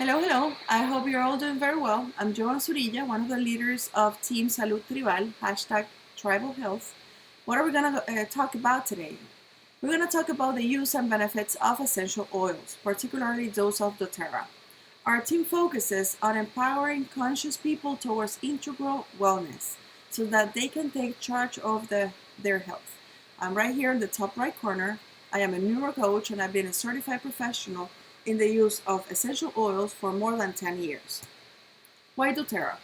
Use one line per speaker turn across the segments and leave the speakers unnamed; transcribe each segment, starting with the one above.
Hello, hello. I hope you're all doing very well. I'm Joan, one of the leaders of Team Salud Tribal, hashtag Tribal Health. What are we going to talk about today? We're going to talk about the use and benefits of essential oils, particularly those of Doterra. Our team focuses on empowering conscious people towards integral wellness so that they can take charge of their health. I'm right here in the top right corner. I am a neuro coach and I've been a certified professional in the use of essential oils for more than 10 years. Why Doterra?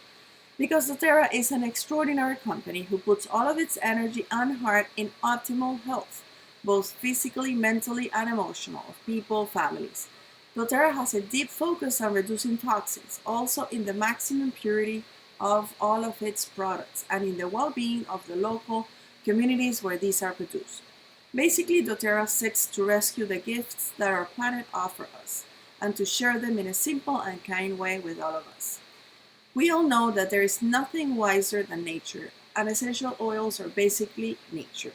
Because Doterra is an extraordinary company who puts all of its energy and heart in optimal health, both physically, mentally, and emotional, of people, families. Doterra has a deep focus on reducing toxins, also in the maximum purity of all of its products, and in the well-being of the local communities where these are produced. Basically, Doterra seeks to rescue the gifts that our planet offers us and to share them in a simple and kind way with all of us. We all know that there is nothing wiser than nature, and essential oils are basically nature.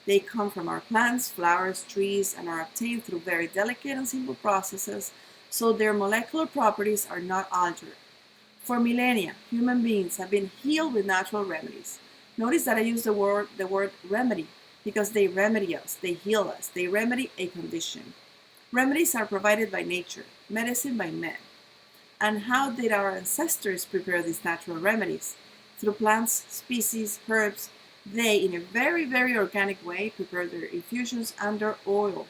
They come from our plants, flowers, trees, and are obtained through very delicate and simple processes, so their molecular properties are not altered. For millennia, human beings have been healed with natural remedies. Notice that I use the word remedy because they remedy us, they heal us, they remedy a condition. Remedies are provided by nature, medicine by man. And how did our ancestors prepare these natural remedies? Through plants, species, herbs. They, in a very, very organic way, prepare their infusions and their oils.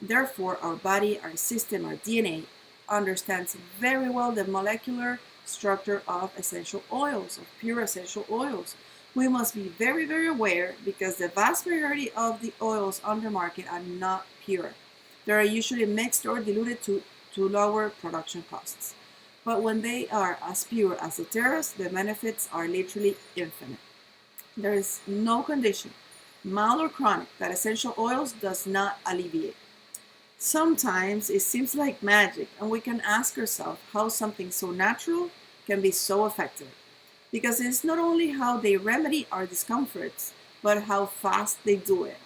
Therefore, our body, our system, our DNA understands very well the molecular structure of essential oils, of pure essential oils. We must be very, very aware because the vast majority of the oils on the market are not pure. They are usually mixed or diluted to lower production costs. But when they are as pure as the Doterra's, the benefits are literally infinite. There is no condition, mild or chronic, that essential oils does not alleviate. Sometimes it seems like magic, and we can ask ourselves how something so natural can be so effective. Because it's not only how they remedy our discomforts, but how fast they do it.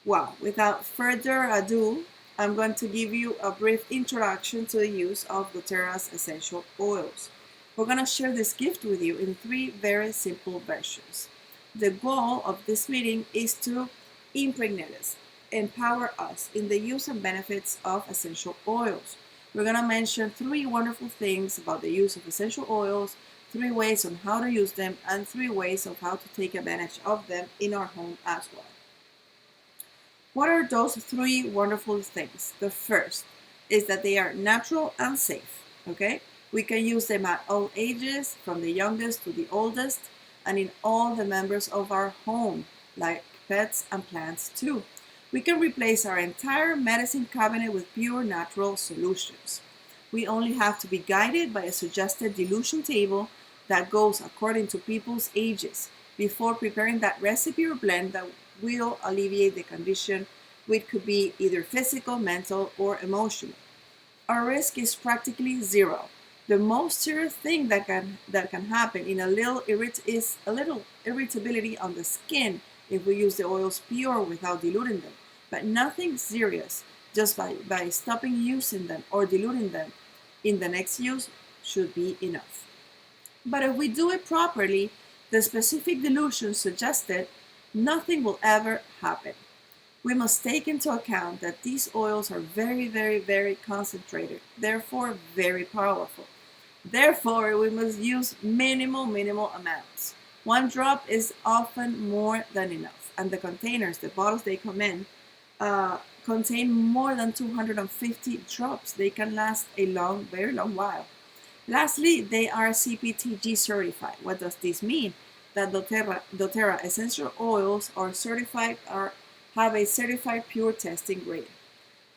Well, without further ado, I'm going to give you a brief introduction to the use of Doterra's essential oils. We're going to share this gift with you in 3 very simple versions. The goal of this meeting is to impregnate us, empower us in the use and benefits of essential oils. We're going to mention 3 wonderful things about the use of essential oils, 3 ways on how to use them, and 3 ways of how to take advantage of them in our home as well. What are those 3 wonderful things? The first is that they are natural and safe, okay? We can use them at all ages, from the youngest to the oldest, and in all the members of our home, like pets and plants too. We can replace our entire medicine cabinet with pure natural solutions. We only have to be guided by a suggested dilution table that goes according to people's ages before preparing that recipe or blend that will alleviate the condition, which could be either physical, mental, or emotional. Our risk is practically zero. The most serious thing that can happen is a little irritability on the skin if we use the oils pure without diluting them, but nothing serious. Just by stopping using them or diluting them in the next use should be enough. But if we do it properly, the specific dilution suggested, nothing will ever happen. We must take into account that these oils are very, very, very concentrated, therefore very powerful. Therefore, we must use minimal amounts. 1 drop is often more than enough, and the containers, the bottles they come in, contain more than 250 drops. They can last a very long while. Lastly, they are CPTG certified. What does this mean? That Doterra essential oils have a certified pure testing grade.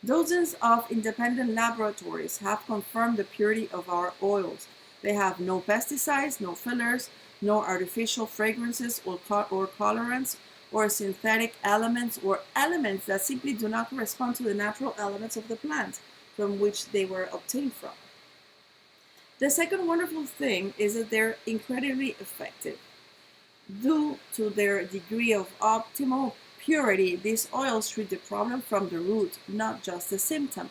Dozens of independent laboratories have confirmed the purity of our oils. They have no pesticides, no fillers, no artificial fragrances or colorants or synthetic elements or elements that simply do not correspond to the natural elements of the plant from which they were obtained from. The second wonderful thing is that they're incredibly effective. Due to their degree of optimal purity, these oils treat the problem from the root, not just the symptom.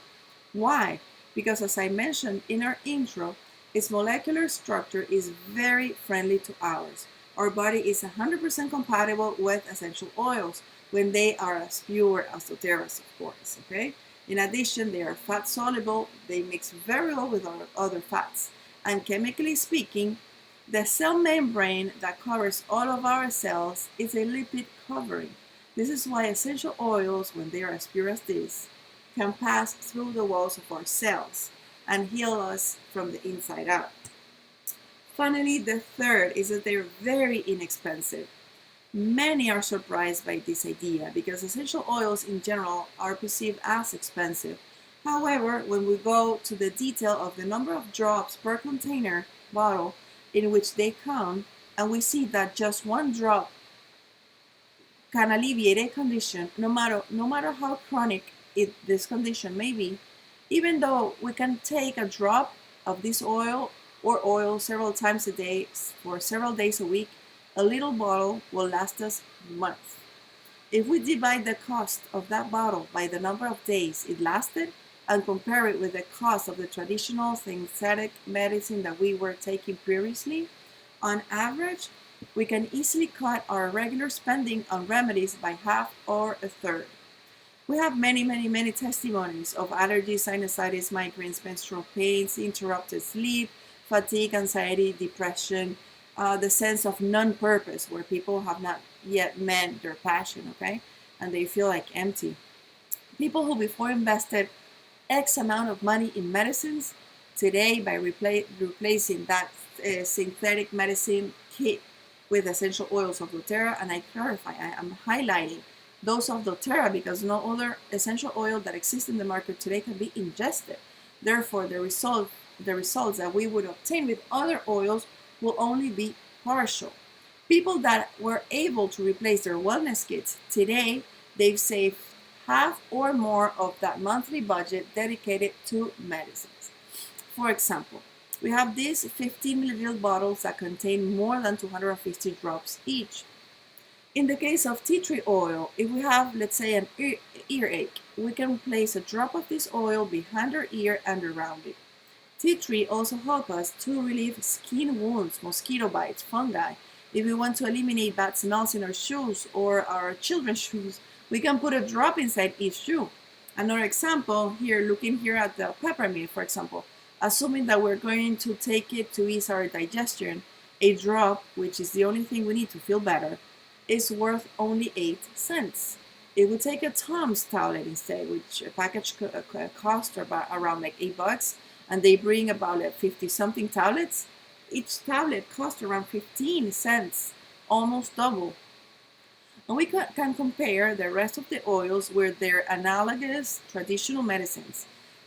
Why? because, as I mentioned in our intro, its molecular structure is very friendly to ours. Our body is 100% compatible with essential oils when they are as pure as Doterra's, of course, okay? In addition, they are fat soluble, they mix very well with our other fats, and chemically speaking, the cell membrane that covers all of our cells is a lipid covering. This is why essential oils, when they are as pure as this, can pass through the walls of our cells and heal us from the inside out. Finally, the third is that they're very inexpensive. Many are surprised by this idea because essential oils in general are perceived as expensive. However, when we go to the detail of the number of drops per container bottle in which they come, and we see that just one drop can alleviate a condition, no matter how chronic this condition may be, even though we can take a drop of this oil or oil several times a day for several days a week, a little bottle will last us months. If we divide the cost of that bottle by the number of days it lasted and compare it with the cost of the traditional synthetic medicine that we were taking previously, on average, we can easily cut our regular spending on remedies by half or a third. We have many testimonies of allergies, sinusitis, migraines, menstrual pains, interrupted sleep, fatigue, anxiety, depression, the sense of non-purpose, where people have not yet met their passion, okay? And they feel like empty. People who before invested X amount of money in medicines, today by replacing that synthetic medicine kit with essential oils of Doterra, and I clarify, I am highlighting those of Doterra because no other essential oil that exists in the market today can be ingested. Therefore, the results that we would obtain with other oils will only be partial. People that were able to replace their wellness kits today, they've saved half or more of that monthly budget dedicated to medicines. For example, we have these 15 milliliter bottles that contain more than 250 drops each. In the case of tea tree oil, if we have, let's say, an earache, we can place a drop of this oil behind our ear and around it. Tea tree also helps us to relieve skin wounds, mosquito bites, fungi. If we want to eliminate bad smells in our shoes or our children's shoes, we can put a drop inside each shoe. Another example here, looking here at the peppermint, for example, assuming that we're going to take it to ease our digestion, a drop, which is the only thing we need to feel better, is worth only 8 cents. If we take a Tom's tablet instead, which a package costs around like $8, and they bring about like 50 something tablets, each tablet costs around 15 cents, almost double. And we can compare the rest of the oils with their analogous traditional medicines.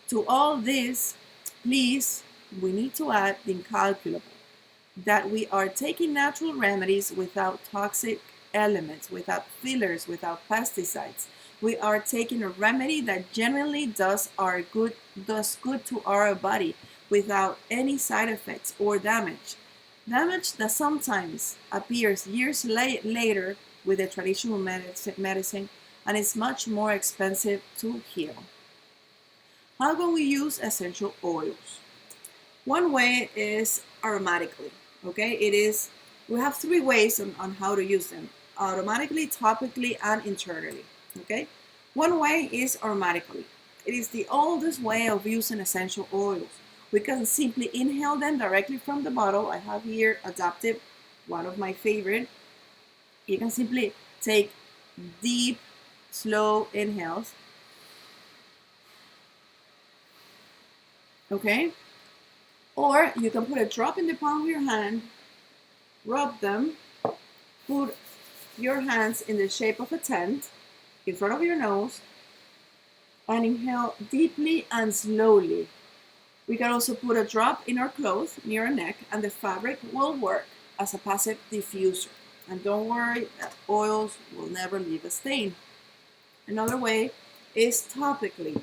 To all this, please, we need to add the incalculable, that we are taking natural remedies without toxic elements, without fillers, without pesticides. We are taking a remedy that genuinely does good to our body without any side effects or damage. Damage that sometimes appears years later with the traditional medicine and is much more expensive to heal. How can we use essential oils? One way is aromatically, okay? We have 3 ways on how to use them: aromatically, topically, and internally, okay? One way is aromatically. It is the oldest way of using essential oils. We can simply inhale them directly from the bottle. I have here adapted one of my favorite. You can simply take deep, slow inhales. Okay? Or you can put a drop in the palm of your hand, rub them, put your hands in the shape of a tent in front of your nose, and inhale deeply and slowly. We can also put a drop in our clothes near our neck, and the fabric will work as a passive diffuser. And don't worry, oils will never leave a stain. Another way is topically.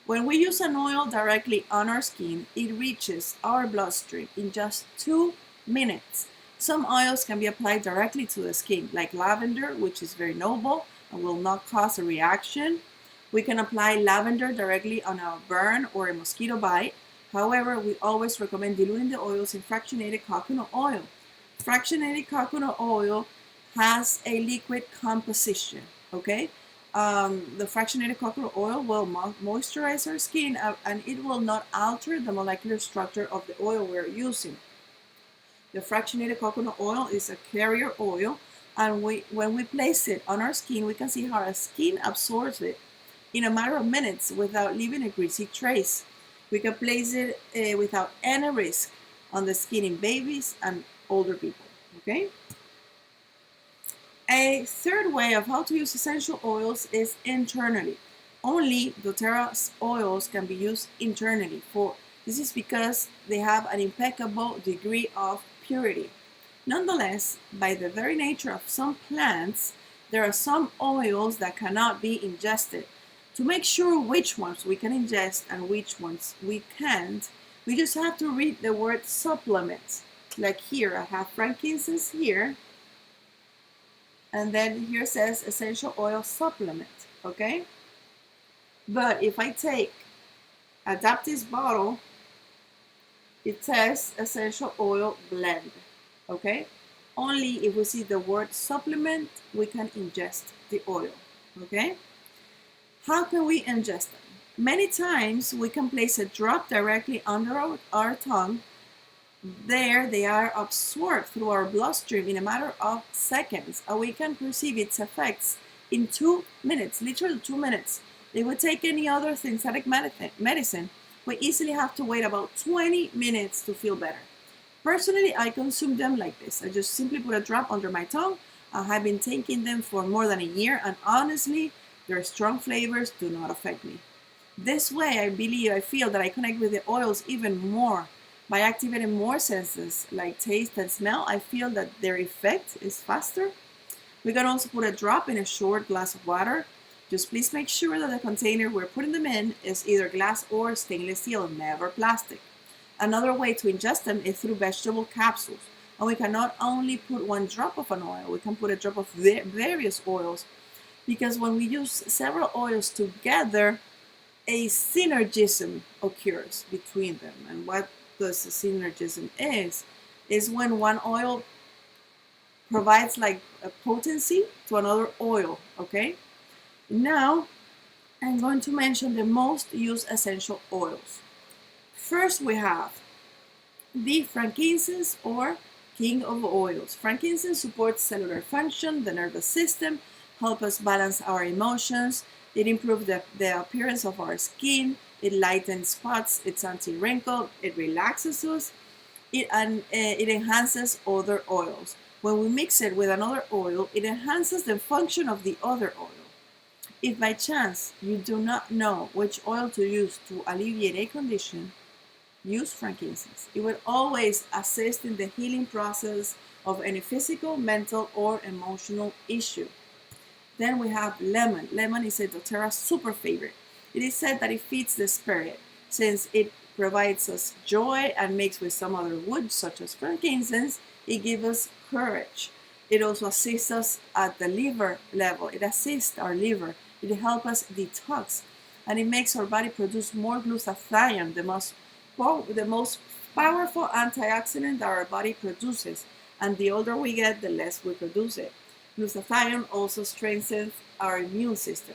When we use an oil directly on our skin, it reaches our bloodstream in just 2 minutes. Some oils can be applied directly to the skin, like lavender, which is very noble and will not cause a reaction. We can apply lavender directly on a burn or a mosquito bite. However, we always recommend diluting the oils in fractionated coconut oil. Fractionated coconut oil has a liquid composition, okay? The fractionated coconut oil will moisturize our skin and it will not alter the molecular structure of the oil we're using. The fractionated coconut oil is a carrier oil, and when we place it on our skin, we can see how our skin absorbs it in a matter of minutes without leaving a greasy trace. We can place it without any risk on the skin in babies and older people, okay? A third way of how to use essential oils is internally. Only doTERRA oils can be used internally. This is because they have an impeccable degree of purity. Nonetheless, by the very nature of some plants, there are some oils that cannot be ingested. To make sure which ones we can ingest and which ones we can't, we just have to read the word supplement. Like here, I have frankincense here, and then here says essential oil supplement, okay? But if I adapt this bottle, it says essential oil blend, okay? Only if we see the word supplement, we can ingest the oil, okay? How can we ingest them? Many times we can place a drop directly under our tongue. There they are absorbed through our bloodstream in a matter of seconds, and we can perceive its effects in 2 minutes, literally 2 minutes. If we take any other synthetic medicine, we easily have to wait about 20 minutes to feel better. Personally, I consume them like this. I just simply put a drop under my tongue. I have been taking them for more than a year, and honestly, their strong flavors do not affect me. This way, I feel that I connect with the oils even more. By activating more senses like taste and smell, I feel that their effect is faster. We can also put a drop in a short glass of water. Just please make sure that the container we're putting them in is either glass or stainless steel, never plastic. Another way to ingest them is through vegetable capsules. And we can not only put one drop of an oil, we can put a drop of various oils, because when we use several oils together, a synergism occurs between them. And what the synergism is when one oil provides like a potency to another oil, okay? Now, I'm going to mention the most used essential oils. First, we have the frankincense, or king of oils. Frankincense supports cellular function, the nervous system, helps us balance our emotions. It improves the appearance of our skin. It lightens spots. It's anti-wrinkle. It relaxes us. It enhances other oils. When we mix it with another oil, it enhances the function of the other oil. If by chance you do not know which oil to use to alleviate a condition, use frankincense. It will always assist in the healing process of any physical, mental, or emotional issue. Then we have lemon. Lemon is a doTERRA super favorite. It is said that it feeds the spirit, since it provides us joy and mixed with some other woods, such as frankincense, it gives us courage. It also assists us at the liver level. It assists our liver. It helps us detox, and it makes our body produce more glutathione, the most powerful antioxidant that our body produces. And the older we get, the less we produce it. Glutathione also strengthens our immune system.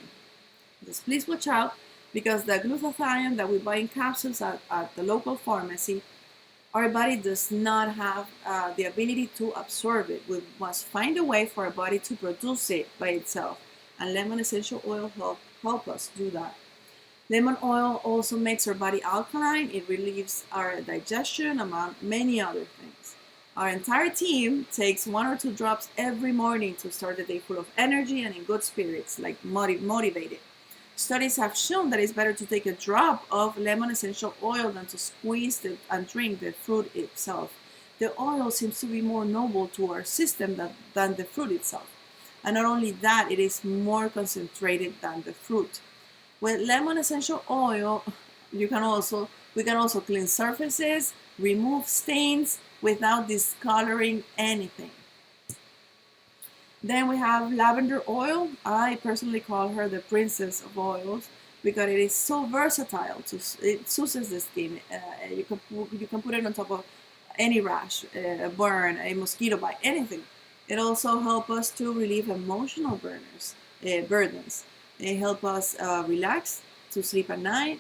Just please watch out, because the glutathione that we buy in capsules at the local pharmacy, our body does not have the ability to absorb it. We must find a way for our body to produce it by itself. And lemon essential oil help us do that. Lemon oil also makes our body alkaline. It relieves our digestion, among many other things. Our entire team takes 1 or 2 drops every morning to start the day full of energy and in good spirits, like motivated. Studies have shown that it's better to take a drop of lemon essential oil than to squeeze and drink the fruit itself. The oil seems to be more noble to our system than the fruit itself. And not only that, it is more concentrated than the fruit. With lemon essential oil, we can also clean surfaces, remove stains without discoloring anything. Then we have lavender oil. I personally call her the princess of oils because it is so versatile. It soothes the skin. You can put it on top of any rash, a burn, a mosquito bite, anything. It also helps us to relieve emotional burdens. It helps us relax, to sleep at night,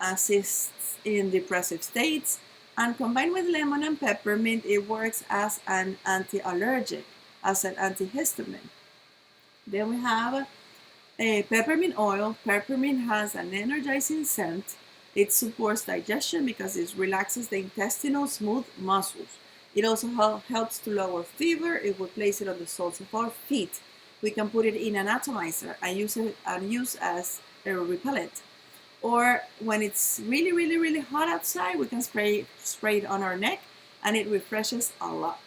assists in depressive states, and combined with lemon and peppermint, it works as an anti-allergic, as an antihistamine. Then we have a peppermint oil. Peppermint has an energizing scent. It supports digestion because it relaxes the intestinal smooth muscles. It also helps to lower fever. If we place it on the soles of our feet, we can put it in an atomizer and use as a repellent. Or when it's really, really, really hot outside, we can spray it on our neck and it refreshes a lot.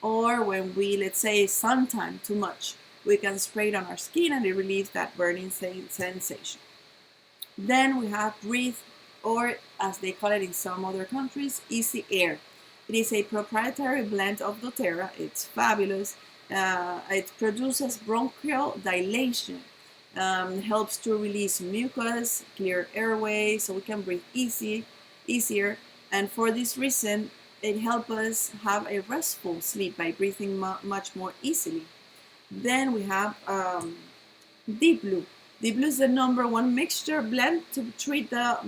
Or when we, let's say, suntan too much, we can spray it on our skin and it relieves that burning sensation. Then we have Breathe, or as they call it in some other countries, Easy Air. It is a proprietary blend of Doterra. It's fabulous. It produces bronchial dilation, helps to release mucus, clear airways, so we can breathe easier. And for this reason, it helps us have a restful sleep by breathing much more easily. Then we have Deep Blue. Deep Blue is the #1 mixture blend to treat the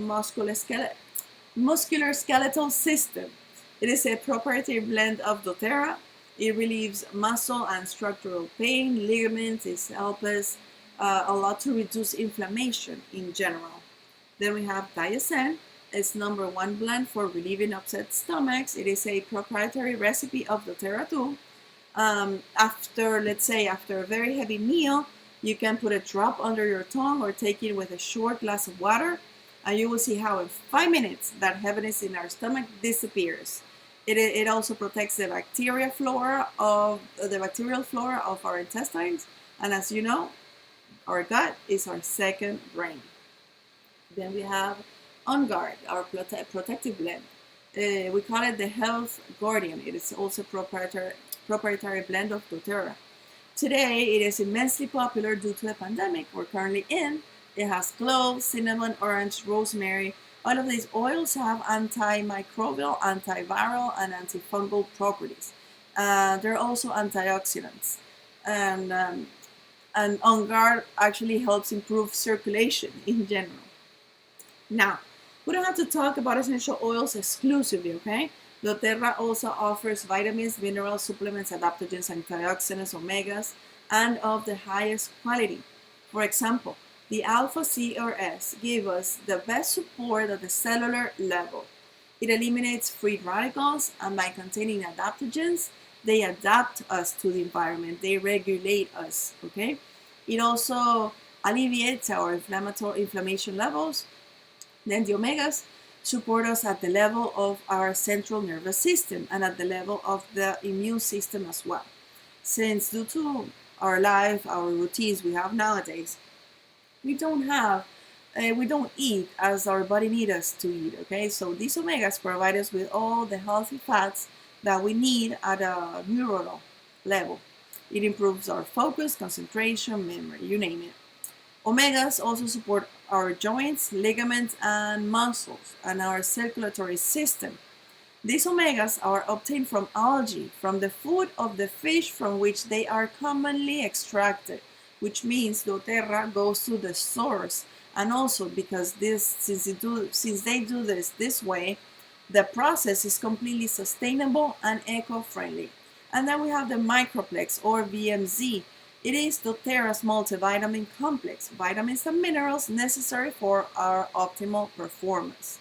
musculoskeletal system. It is a proprietary blend of Doterra. It relieves muscle and structural pain, ligaments. It helps us a lot to reduce inflammation in general. Then we have Diasen. It's #1 blend for relieving upset stomachs. It is a proprietary recipe of Doterra too. After a very heavy meal, you can put a drop under your tongue or take it with a short glass of water, and you will see how in 5 minutes that heaviness in our stomach disappears. It also protects the bacterial flora of our intestines, and as you know, our gut is our second brain. Then we have Onguard, our protective blend. We call it the Health Guardian. It is also proprietary blend of Doterra. Today, it is immensely popular due to the pandemic we're currently in. It has cloves, cinnamon, orange, rosemary. All of these oils have antimicrobial, antiviral, and antifungal properties. They're also antioxidants. And Onguard actually helps improve circulation in general. Now, we don't have to talk about essential oils exclusively, okay? Doterra also offers vitamins, minerals, supplements, adaptogens, antioxidants, omegas, and of the highest quality. For example, the alpha C or S give us the best support at the cellular level. It eliminates free radicals, and by containing adaptogens, they adapt us to the environment. They regulate us, okay? It also alleviates our inflammation levels. Then the omegas support us at the level of our central nervous system and at the level of the immune system as well. Since due to our life, our routines we have nowadays, we don't eat as our body needs us to eat, okay? So these omegas provide us with all the healthy fats that we need at a neuronal level. It improves our focus, concentration, memory, you name it. Omegas also support our joints, ligaments, and muscles, and our circulatory system. These omegas are obtained from algae, from the food of the fish from which they are commonly extracted, which means Doterra goes to the source. And also because since they do this way, the process is completely sustainable and eco-friendly. And then we have the Microplex or VMZ. It is Doterra's multivitamin complex, vitamins and minerals necessary for our optimal performance.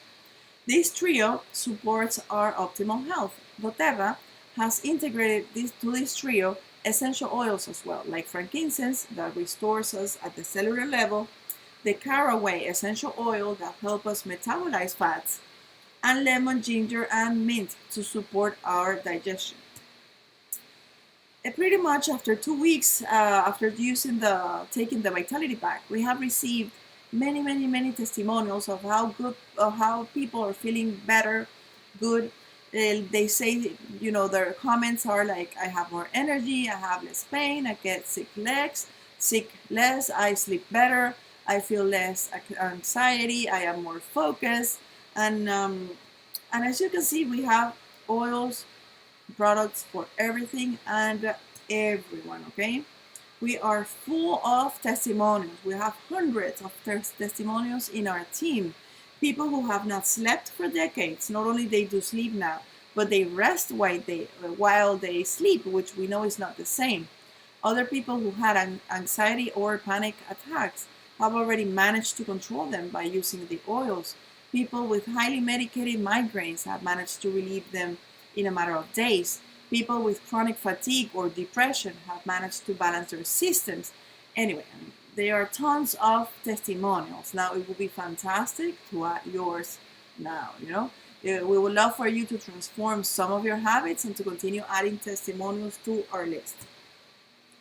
This trio supports our optimal health. Doterra has integrated to this trio essential oils as well, like frankincense that restores us at the cellular level, the caraway essential oil that helps us metabolize fats, and lemon, ginger, and mint to support our digestion. Pretty much after 2 weeks after taking the vitality pack, we have received many testimonials of how people are feeling better, good. They say, their comments are like, I have more energy, I have less pain, I get sick less, I sleep better, I feel less anxiety, I am more focused. And as you can see, we have oils, products for everything and everyone, okay? We are full of testimonials. We have hundreds of testimonials in our team. People who have not slept for decades. Not only they do sleep now, but they rest while they sleep, which we know is not the same. Other people who had anxiety or panic attacks have already managed to control them by using the oils. People with highly medicated migraines have managed to relieve them in a matter of days. People with chronic fatigue or depression have managed to balance their systems. Anyway, there are tons of testimonials. Now, it would be fantastic to add yours now, We would love for you to transform some of your habits and to continue adding testimonials to our list.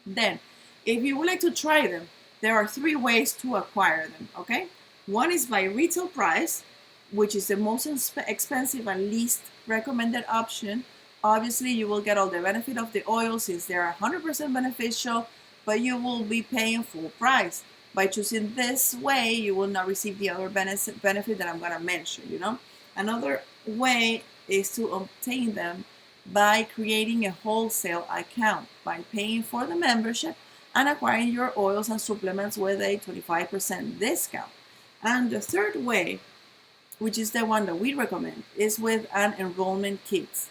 Then, if you would like to try them, there are 3 ways to acquire them, okay? One is by retail price, which is the most expensive and least recommended option. Obviously, you will get all the benefit of the oil since they're 100% beneficial, but you will be paying full price. By choosing this way, you will not receive the other benefit that I'm going to mention, Another way is to obtain them by creating a wholesale account, by paying for the membership and acquiring your oils and supplements with a 25% discount. And the third way, which is the one that we recommend, is with an enrollment kit.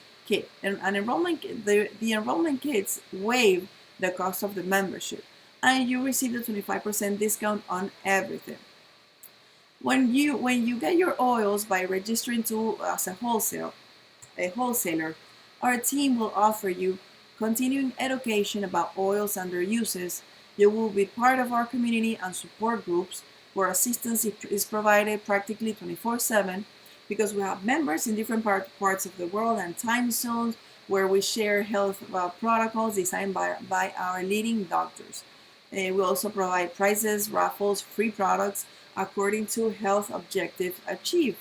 And an enrollment the enrollment kits waive the cost of the membership, and you receive the 25% discount on everything. When you get your oils by registering to as a wholesaler, our team will offer you continuing education about oils and their uses. You will be part of our community and support groups where assistance is provided practically 24/7, because we have members in different parts of the world and time zones where we share health protocols designed by our leading doctors. We also provide prizes, raffles, free products according to health objectives achieved.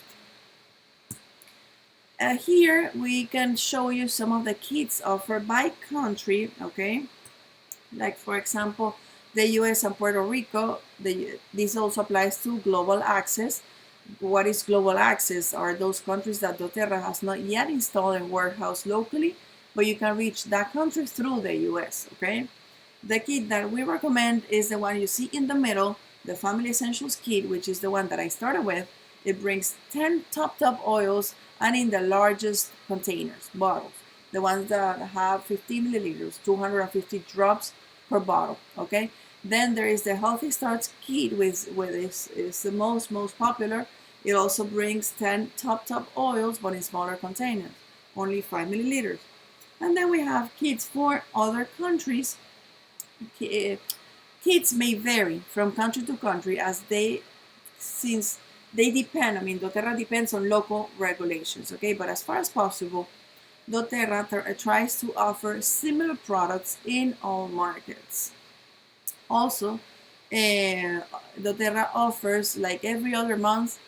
Here we can show you some of the kits offered by country, okay? Like, for example, the US and Puerto Rico. This also applies to global access. What is global access? Are those countries that Doterra has not yet installed a warehouse locally, but you can reach that country through the US, okay? The kit that we recommend is the one you see in the middle, the Family Essentials kit, which is the one that I started with. It brings 10 top oils and in the largest containers, bottles, the ones that have 50 milliliters, 250 drops per bottle, okay? Then there is the Healthy Starts kit, which is the most popular. It also brings 10 top oils, but in smaller containers, only 5 milliliters. And then we have kits for other countries. Kits may vary from country to country since they depend. Doterra depends on local regulations, okay? But as far as possible, Doterra tries to offer similar products in all markets. Also, Doterra offers, like every other month,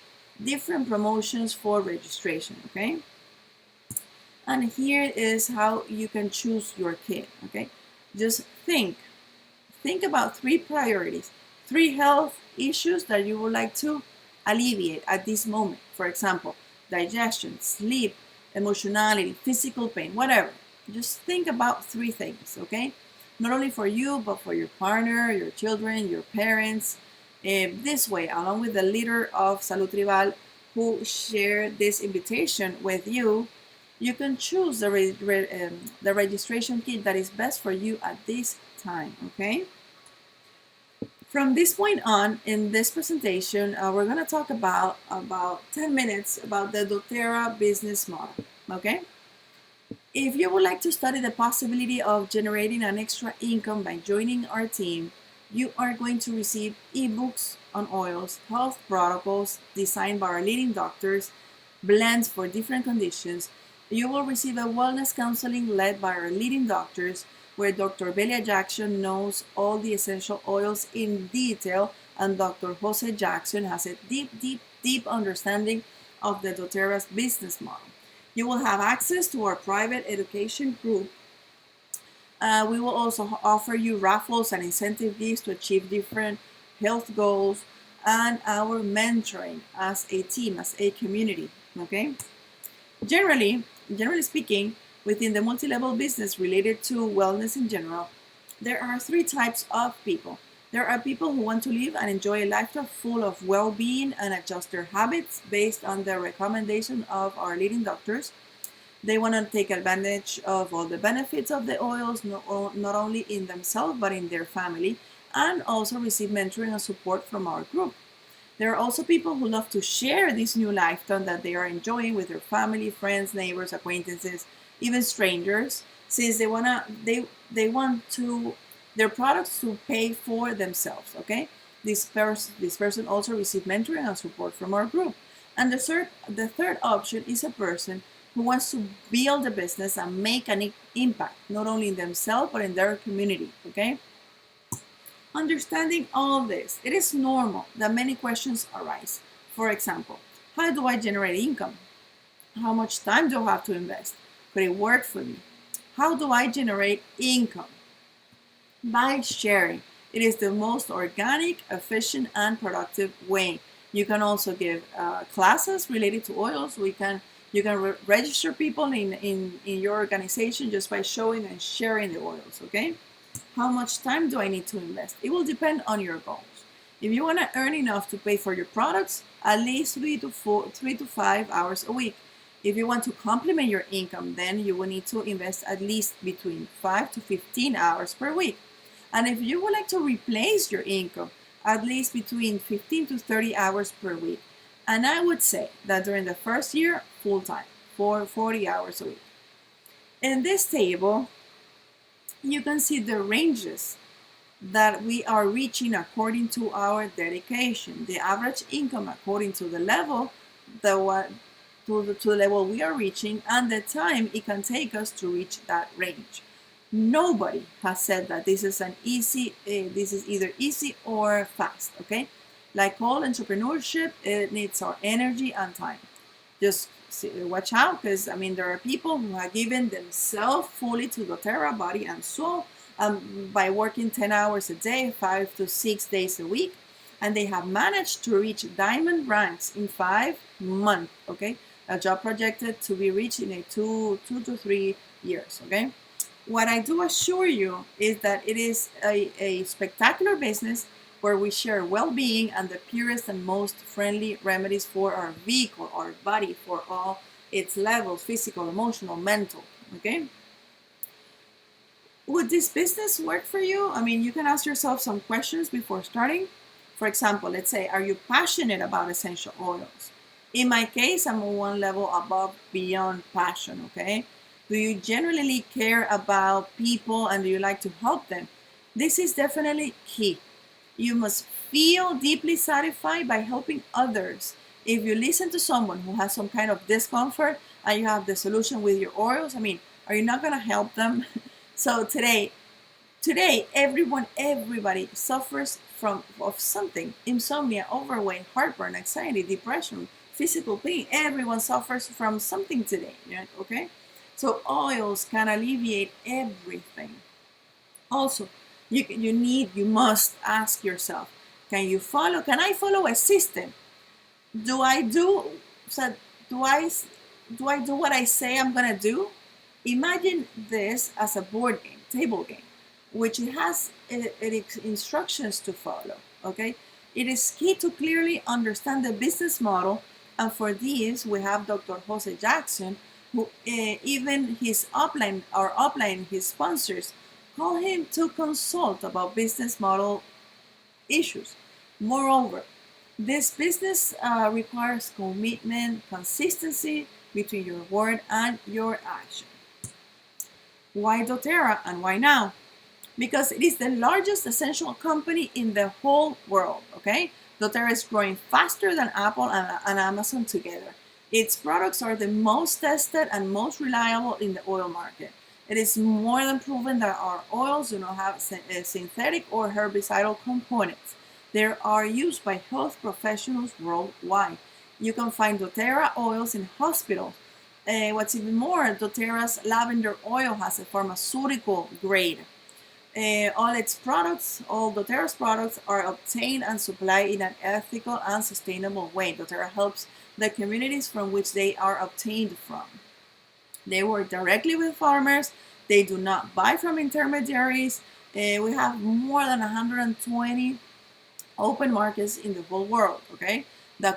different promotions for registration, okay? And here is how you can choose your kit, okay? Just think about 3 priorities, 3 health issues that you would like to alleviate at this moment. For example, digestion, sleep, emotionality, physical pain, whatever. Just think about 3 things, okay? Not only for you, but for your partner, your children, your parents. This way, along with the leader of Salud Tribal who shared this invitation with you, you can choose the registration kit that is best for you at this time, okay? From this point on, in this presentation, we're going to talk about 10 minutes about the Doterra business model, okay? If you would like to study the possibility of generating an extra income by joining our team, you are going to receive ebooks on oils, health protocols designed by our leading doctors, blends for different conditions. You will receive a wellness counseling led by our leading doctors, where Dr. Belia Jackson knows all the essential oils in detail, and Dr. Jose Jackson has a deep understanding of the Doterra's business model. You will have access to our private education group. We will also offer you raffles and incentive gifts to achieve different health goals and our mentoring as a team, as a community. Okay. Generally speaking, within the multi-level business related to wellness in general, there are three types of people. There are people who want to live and enjoy a lifestyle full of well-being and adjust their habits based on the recommendation of our leading doctors. They want to take advantage of all the benefits of the oils, not only in themselves, but in their family, and also receive mentoring and support from our group. There are also people who love to share this new lifestyle that they are enjoying with their family, friends, neighbors, acquaintances, even strangers, since they want to their products to pay for themselves. Okay, this person also receives mentoring and support from our group. And the third option is a person who wants to build a business and make an impact not only in themselves but in their community. Okay. Understanding all this, it is normal that many questions arise. For example, how do I generate income? How much time do I have to invest? Could it work for me? How do I generate income? By sharing. It is the most organic, efficient, and productive way. You can also give classes related to oils. You can register people in your organization just by showing and sharing the oils. Okay. How much time do I need to invest? It will depend on your goals. If you want to earn enough to pay for your products, at least 3 to 5 hours a week. If you want to complement your income, then you will need to invest at least between 5 to 15 hours per week. And if you would like to replace your income, at least between 15 to 30 hours per week. And I would say that during the first year, full time, for 40 hours a week. In this table, you can see the ranges that we are reaching according to our dedication. The average income according to the level, to the level we are reaching, and the time it can take us to reach that range. Nobody has said that this is this is either easy or fast. Okay, like all entrepreneurship, it needs our energy and time. Just watch out, because there are people who have given themselves fully to Doterra, body and soul, by working 10 hours a day, 5 to 6 days a week, and they have managed to reach diamond ranks in 5 months. Okay, a job projected to be reached in 2 to 3 years. Okay, what I do assure you is that it is a spectacular business where we share well-being and the purest and most friendly remedies for our vehicle, our body, for all its levels: physical, emotional, mental. Okay. Would this business work for you? You can ask yourself some questions before starting. For example, let's say, are you passionate about essential oils? In my case, I'm one level above beyond passion. Okay. Do you genuinely care about people and do you like to help them? This is definitely key. You must feel deeply satisfied by helping others. If you listen to someone who has some kind of discomfort and you have the solution with your oils, are you not going to help them? So today, everybody suffers of something: insomnia, overweight, heartburn, anxiety, depression, physical pain. Everyone suffers from something today. Okay, so oils can alleviate everything. Also, you must ask yourself: can I follow a system? Do I do so? Do I do what I say I'm gonna do? Imagine this as a board game, table game, which has instructions to follow. Okay, it is key to clearly understand the business model, and for this we have Dr. Jose Jackson, who even his upline, his sponsors, call him to consult about business model issues. Moreover, this business requires commitment, consistency between your word and your action. Why Doterra and why now? Because it is the largest essential company in the whole world. Okay, Doterra is growing faster than Apple and Amazon together. Its products are the most tested and most reliable in the oil market. It is more than proven that our oils do not have synthetic or herbicidal components. They are used by health professionals worldwide. You can find Doterra oils in hospitals, What's even more, Doterra's lavender oil has a pharmaceutical grade. All its products, all Doterra's products are obtained and supplied in an ethical and sustainable way. Doterra helps the communities from which they are obtained from. They work directly with farmers. They do not buy from intermediaries. We have more than 120 open markets in the whole world, okay? The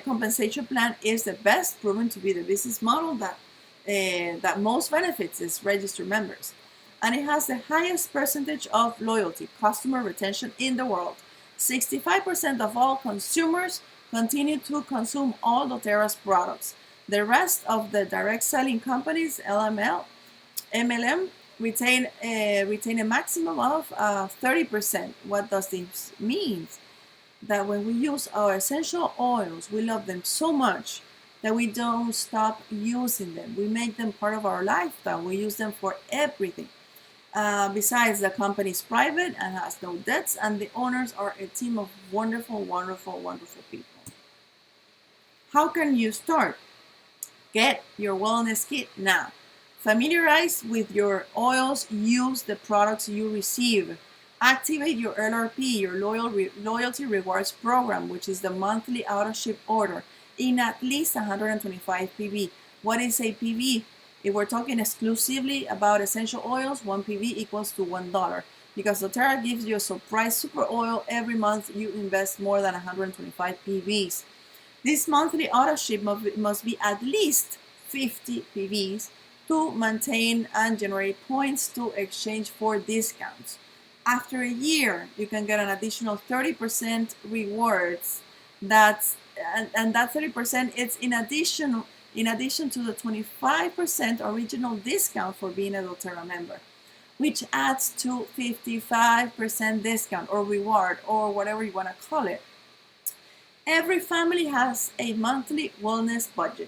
compensation plan is the best, proven to be the business model that most benefits its registered members. And it has the highest percentage of loyalty, customer retention in the world. 65% of all consumers continue to consume all Doterra's products. The rest of the direct selling companies, MLM, retain a maximum of 30%. What does this mean? That when we use our essential oils, we love them so much that we don't stop using them. We make them part of our lifestyle. We use them for everything. Besides, the company is private and has no debts, and the owners are a team of wonderful, wonderful, wonderful people. How can you start? Get your wellness kit now. Familiarize with your oils. Use the products you receive. Activate your LRP, your loyalty rewards program, which is the monthly auto-ship order in at least 125 PV. What is a PV? If we're talking exclusively about essential oils, 1 PV equals to $1. Because Doterra gives you a surprise super oil every month, you invest more than 125 PVs. This monthly auto ship must be at least 50 PVs to maintain and generate points to exchange for discounts. After a year, you can get an additional 30% rewards. And that 30% is in addition to the 25% original discount for being a Doterra member, which adds to 55% discount or reward or whatever you want to call it. Every family has a monthly wellness budget.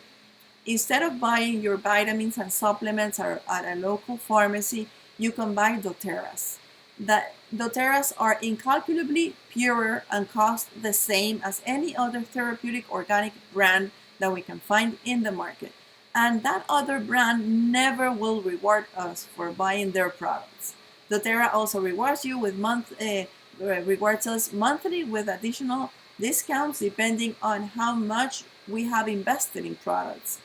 Instead of buying your vitamins and supplements at a local pharmacy, you can buy Doterra's. The Doterra's are incalculably purer and cost the same as any other therapeutic organic brand that we can find in the market. And that other brand never will reward us for buying their products. Doterra also rewards us monthly with additional discounts depending on how much we have invested in products.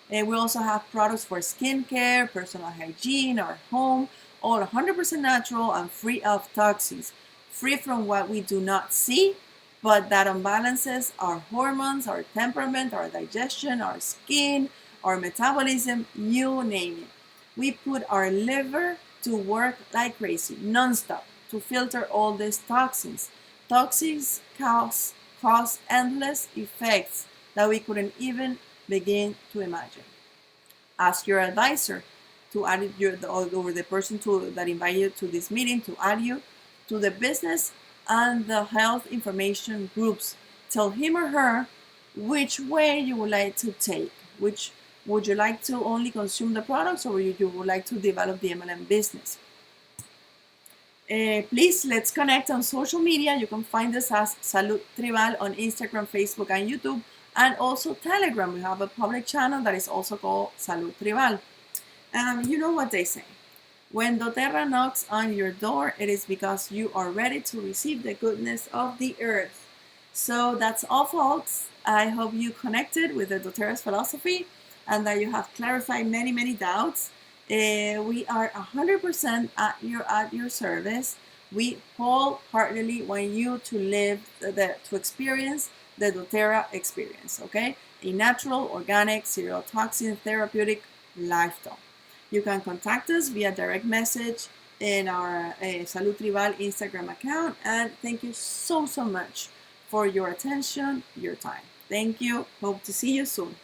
We also have products for skincare, personal hygiene, our home, all 100% natural and free of toxins, free from what we do not see, but that unbalances our hormones, our temperament, our digestion, our skin, our metabolism, you name it. We put our liver to work like crazy, nonstop, to filter all these toxins. Toxins cause endless effects that we couldn't even begin to imagine. Ask your advisor to add or the person that invited you to this meeting to add you to the business and the health information groups. Tell him or her which way you would like to take. Which would you like to only consume the products, or you would like to develop the MLM business? Please, let's connect on social media. You can find us as Salud Tribal on Instagram, Facebook, and YouTube, and also Telegram. We have a public channel that is also called Salud Tribal. You know what they say. When Doterra knocks on your door, it is because you are ready to receive the goodness of the earth. So that's all, folks. I hope you connected with the Doterra's philosophy and that you have clarified many, many doubts. We are 100% at your service. We wholeheartedly want you to live, to experience the Doterra experience, okay? A natural, organic, zero toxin, therapeutic lifestyle. You can contact us via direct message in our Salud Tribal Instagram account. And thank you so, so much for your attention, your time. Thank you. Hope to see you soon.